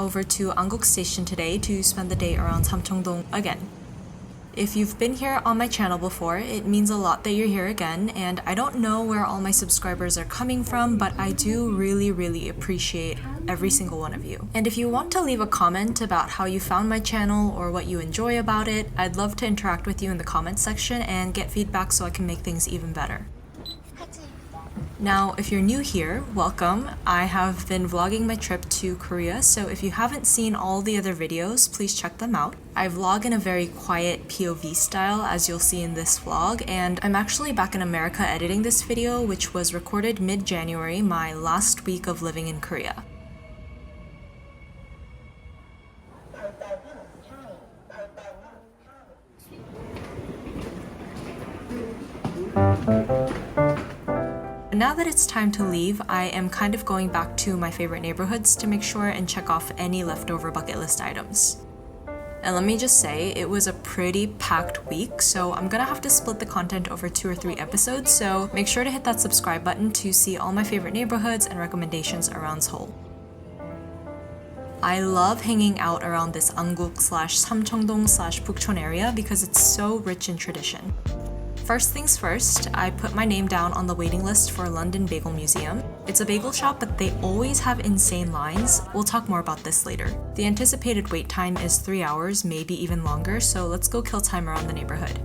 over to Anguk Station today to spend the day around Samcheongdong again. If you've been here on my channel before, it means a lot that you're here again, and I don't know where all my subscribers are coming from, but I do really appreciate every single one of you. And if you want to leave a comment about how you found my channel or what you enjoy about it, I'd love to interact with you in the comment section and get feedback so I can make things even better. Now, if you're new here, welcome. I have been vlogging my trip to Korea, so if you haven't seen all the other videos, please check them out. I vlog in a very quiet POV style, as you'll see in this vlog, and I'm actually back in America editing this video, which was recorded mid-January, my last week of living in Korea. Now that it's time to leave, I am kind of going back to my favorite neighborhoods to make sure and check off any leftover bucket list items. And let me just say, it was a pretty packed week, so I'm gonna have to split the content over 2 or 3 episodes, so make sure to hit that subscribe button to see all my favorite neighborhoods and recommendations around Seoul. I love hanging out around this Anguk/Samcheongdong/Bukchon area because it's so rich in tradition. First things first, I put my name down on the waiting list for London Bagel Museum. It's a bagel shop, but they always have insane lines. We'll talk more about this later. The anticipated wait time is 3 hours, maybe even longer, so let's go kill time around the neighborhood.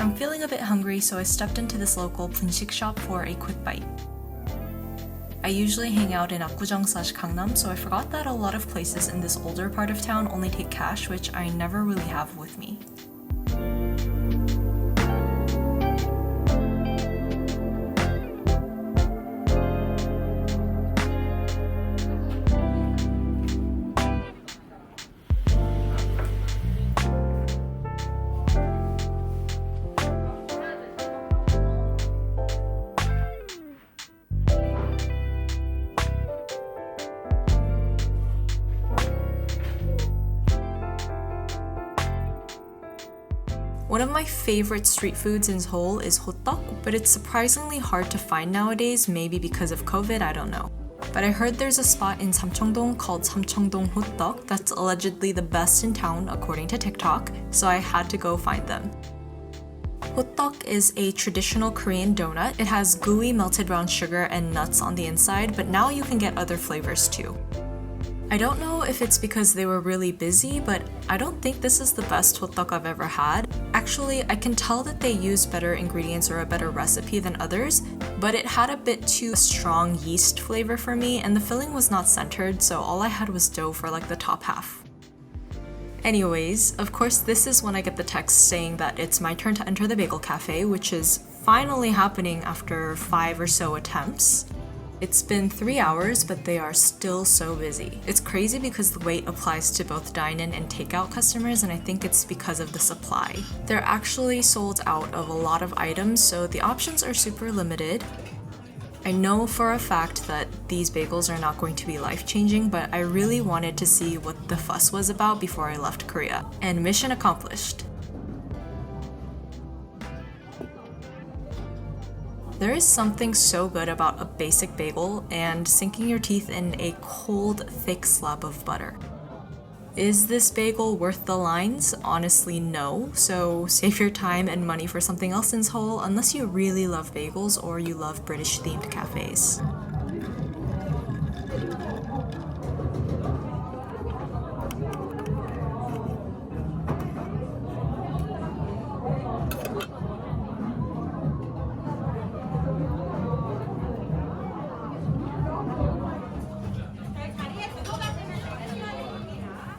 I'm feeling a bit hungry, so I stepped into this local Boonshik shop for a quick bite. I usually hang out in Apgujeong/Gangnam, so I forgot that a lot of places in this older part of town only take cash, which I never really have with me. One of my favorite street foods in Seoul is Hotteok, but it's surprisingly hard to find nowadays, maybe because of COVID, I don't know. But I heard there's a spot in Samcheongdong called Samcheongdong Hotteok that's allegedly the best in town according to TikTok, so I had to go find them. Hotteok is a traditional Korean donut. It has gooey melted brown sugar and nuts on the inside, but now you can get other flavors too. I don't know if it's because they were really busy, but I don't think this is the best hotteok I've ever had. Actually, I can tell that they use better ingredients or a better recipe than others, but it had a bit too strong yeast flavor for me, and the filling was not centered, so all I had was dough for like the top half. Anyways, of course this is when I get the text saying that it's my turn to enter the bagel cafe, which is finally happening after 5 or so attempts. It's been 3 hours, but they are still so busy. It's crazy because the wait applies to both dine-in and takeout customers, and I think it's because of the supply. They're actually sold out of a lot of items, so the options are super limited. I know for a fact that these bagels are not going to be life-changing, but I really wanted to see what the fuss was about before I left Korea. And mission accomplished. There is something so good about a basic bagel and sinking your teeth in a cold, thick slab of butter. Is this bagel worth the lines? Honestly, no. So save your time and money for something else in Seoul unless you really love bagels or you love British-themed cafes.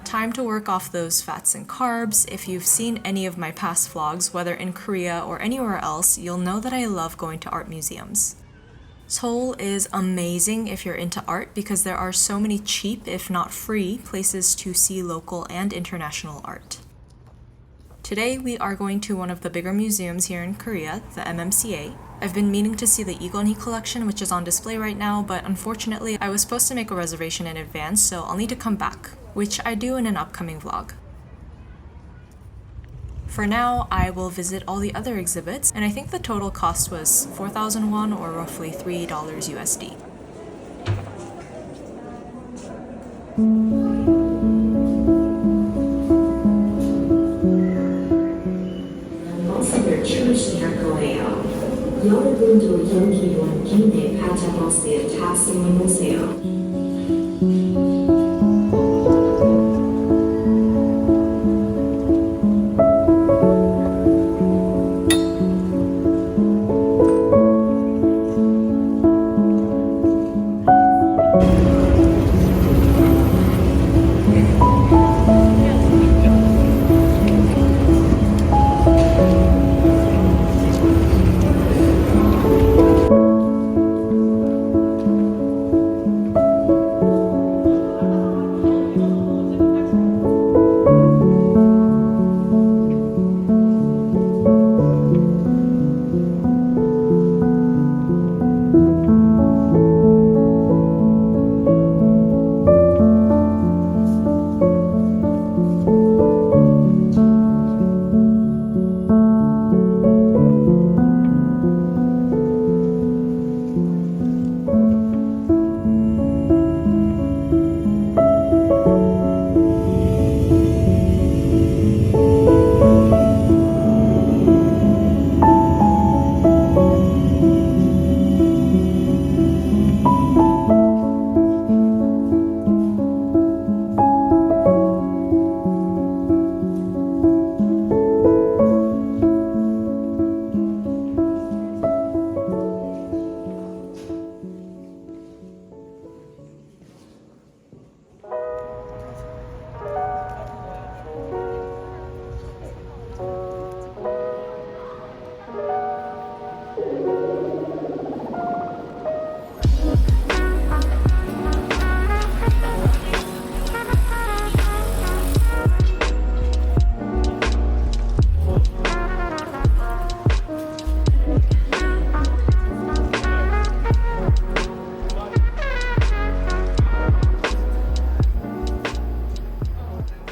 Time to work off those fats and carbs. If you've seen any of my past vlogs, whether in Korea or anywhere else, you'll know that I love going to art museums. Seoul is amazing if you're into art because there are so many cheap, if not free, places to see local and international art. Today we are going to one of the bigger museums here in Korea, the MMCA. I've been meaning to see the Lee collection, which is on display right now, but unfortunately I was supposed to make a reservation in advance, so I'll need to come back, which I do in an upcoming vlog. For now, I will visit all the other exhibits, and I think the total cost was 4,000 won or roughly $3 USD. 버스를 출시할 거예요. 여러분도 여기 온 김에 바자버스에 탑승해보세요.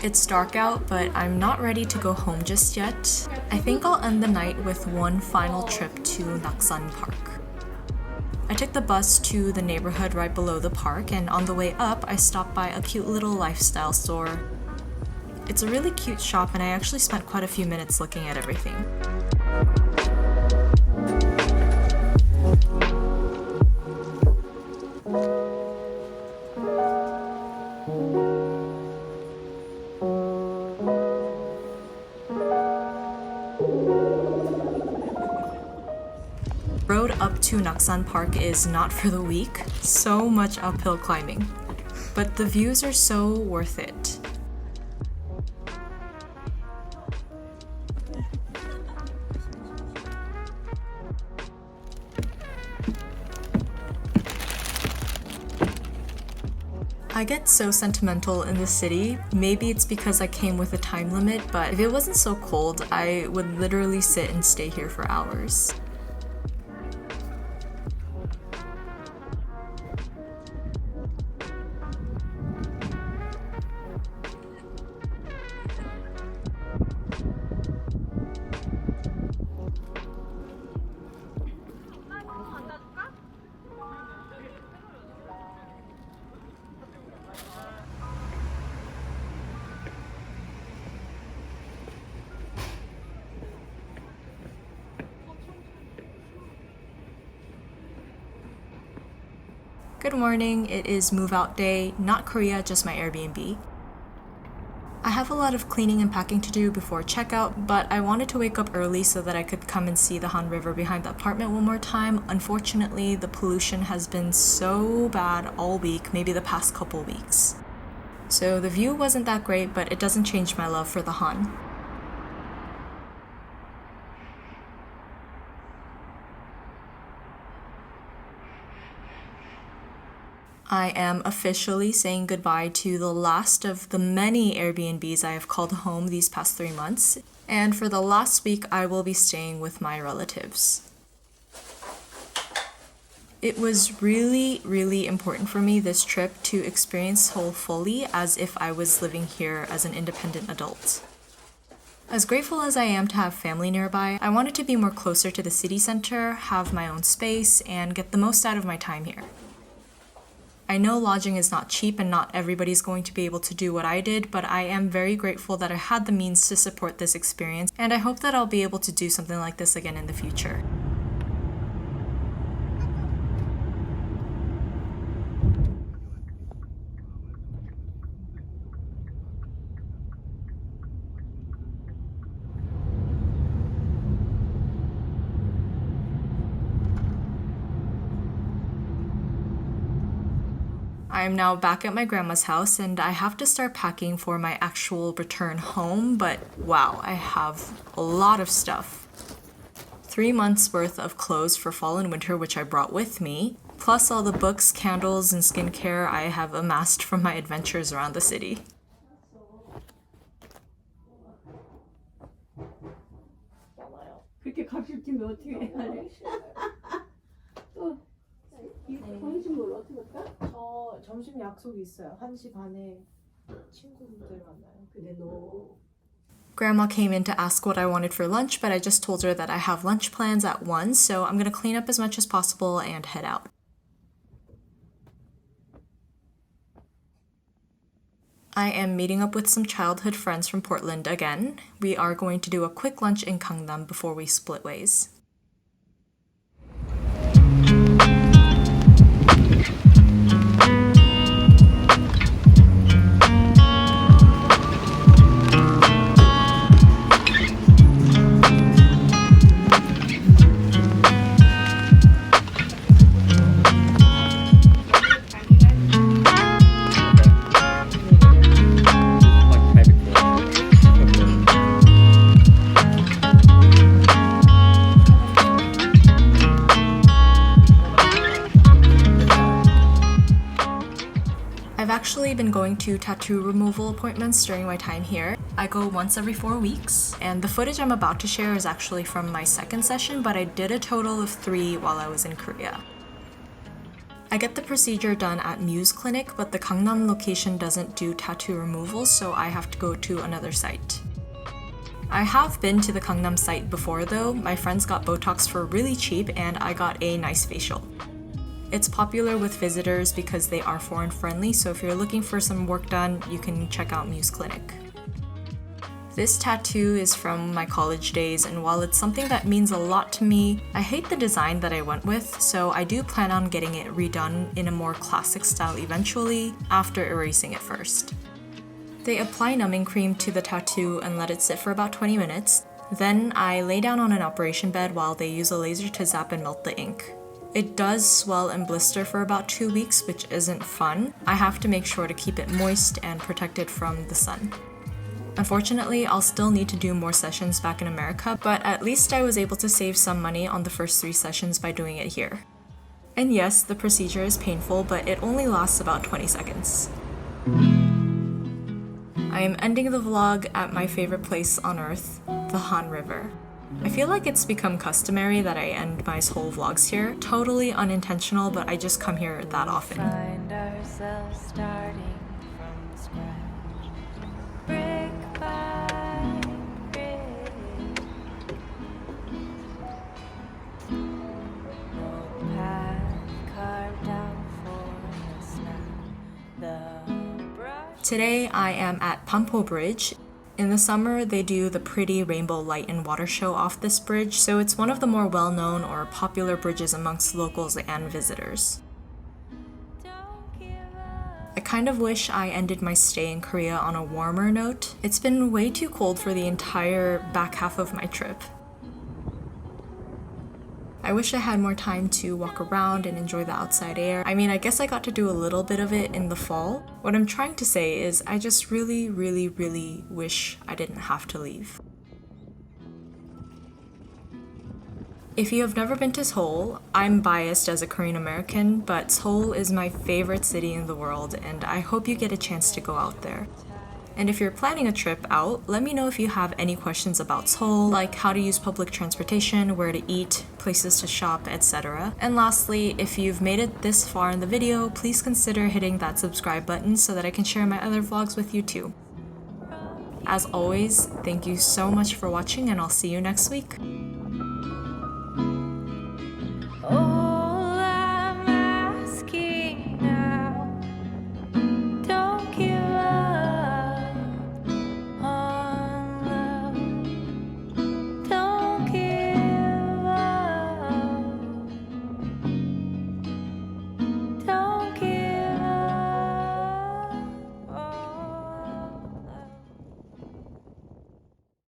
It's dark out, but I'm not ready to go home just yet. I think I'll end the night with one final trip to Naksan Park. I took the bus to the neighborhood right below the park, and on the way up, I stopped by a cute little lifestyle store. It's a really cute shop, and I actually spent quite a few minutes looking at everything. Road up to Naksan Park is not for the weak. So much uphill climbing. But the views are so worth it. I get so sentimental in the city. Maybe it's because I came with a time limit, but if it wasn't so cold, I would literally sit and stay here for hours. Good morning, it is move out day, not Korea, just my Airbnb. I have a lot of cleaning and packing to do before checkout, but I wanted to wake up early so that I could come and see the Han River behind the apartment one more time. Unfortunately, the pollution has been so bad all week, maybe the past couple weeks. So the view wasn't that great, but it doesn't change my love for the Han. I am officially saying goodbye to the last of the many Airbnbs I have called home these past 3 months, and for the last week I will be staying with my relatives. It was really, really important for me this trip to experience Seoul fully as if I was living here as an independent adult. As grateful as I am to have family nearby, I wanted to be more closer to the city center, have my own space, and get the most out of my time here. I know lodging is not cheap and not everybody's going to be able to do what I did, but I am very grateful that I had the means to support this experience, and I hope that I'll be able to do something like this again in the future. I am now back at my grandma's house and I have to start packing for my actual return home, but wow, I have a lot of stuff. 3 months worth of clothes for fall and winter which I brought with me, plus all the books, candles, and skincare I have amassed from my adventures around the city. 그렇게 값이 뛰면 어떻게 해야 돼? 또 보내준 걸 어떻게 할까? 저 점심 약속이 있어요. 1시 반에 친구분들 만나요. 근데 너 Grandma came in to ask what I wanted for lunch, but I just told her that I have lunch plans at 1, so I'm gonna clean up as much as possible and head out. I am meeting up with some childhood friends from Portland again. We are going to do a quick lunch in Gangnam before we split ways. I've actually been going to tattoo removal appointments during my time here. I go once every 4 weeks, and the footage I'm about to share is actually from my second session, but I did a total of 3 while I was in Korea. I get the procedure done at Muse Clinic, but the Gangnam location doesn't do tattoo removal, so I have to go to another site. I have been to the Gangnam site before though. My friends got Botox for really cheap and I got a nice facial. It's popular with visitors because they are foreign friendly, so if you're looking for some work done, you can check out Muse Clinic. This tattoo is from my college days, and while it's something that means a lot to me, I hate the design that I went with, so I do plan on getting it redone in a more classic style eventually, after erasing it first. They apply numbing cream to the tattoo and let it sit for about 20 minutes. Then I lay down on an operation bed while they use a laser to zap and melt the ink. It does swell and blister for about 2 weeks, which isn't fun. I have to make sure to keep it moist and protected from the sun. Unfortunately, I'll still need to do more sessions back in America, but at least I was able to save some money on the first 3 sessions by doing it here. And yes, the procedure is painful, but it only lasts about 20 seconds. I am ending the vlog at my favorite place on earth, the Han River. I feel like it's become customary that I end my whole vlogs here. Totally unintentional, but I just come here that often. Find ourselves starting from scratch, brick by brick. No path carved out for us now. The brush. Today I am at Banpo Bridge. In the summer, they do the pretty rainbow light and water show off this bridge, so it's one of the more well-known or popular bridges amongst locals and visitors. I kind of wish I ended my stay in Korea on a warmer note. It's been way too cold for the entire back half of my trip. I wish I had more time to walk around and enjoy the outside air. I mean, I guess I got to do a little bit of it in the fall. What I'm trying to say is I just really wish I didn't have to leave. If you have never been to Seoul, I'm biased as a Korean American, but Seoul is my favorite city in the world, and I hope you get a chance to go out there. And if you're planning a trip out, let me know if you have any questions about Seoul, like how to use public transportation, where to eat, places to shop, etc. And lastly, if you've made it this far in the video, please consider hitting that subscribe button so that I can share my other vlogs with you too. As always, thank you so much for watching, and I'll see you next week.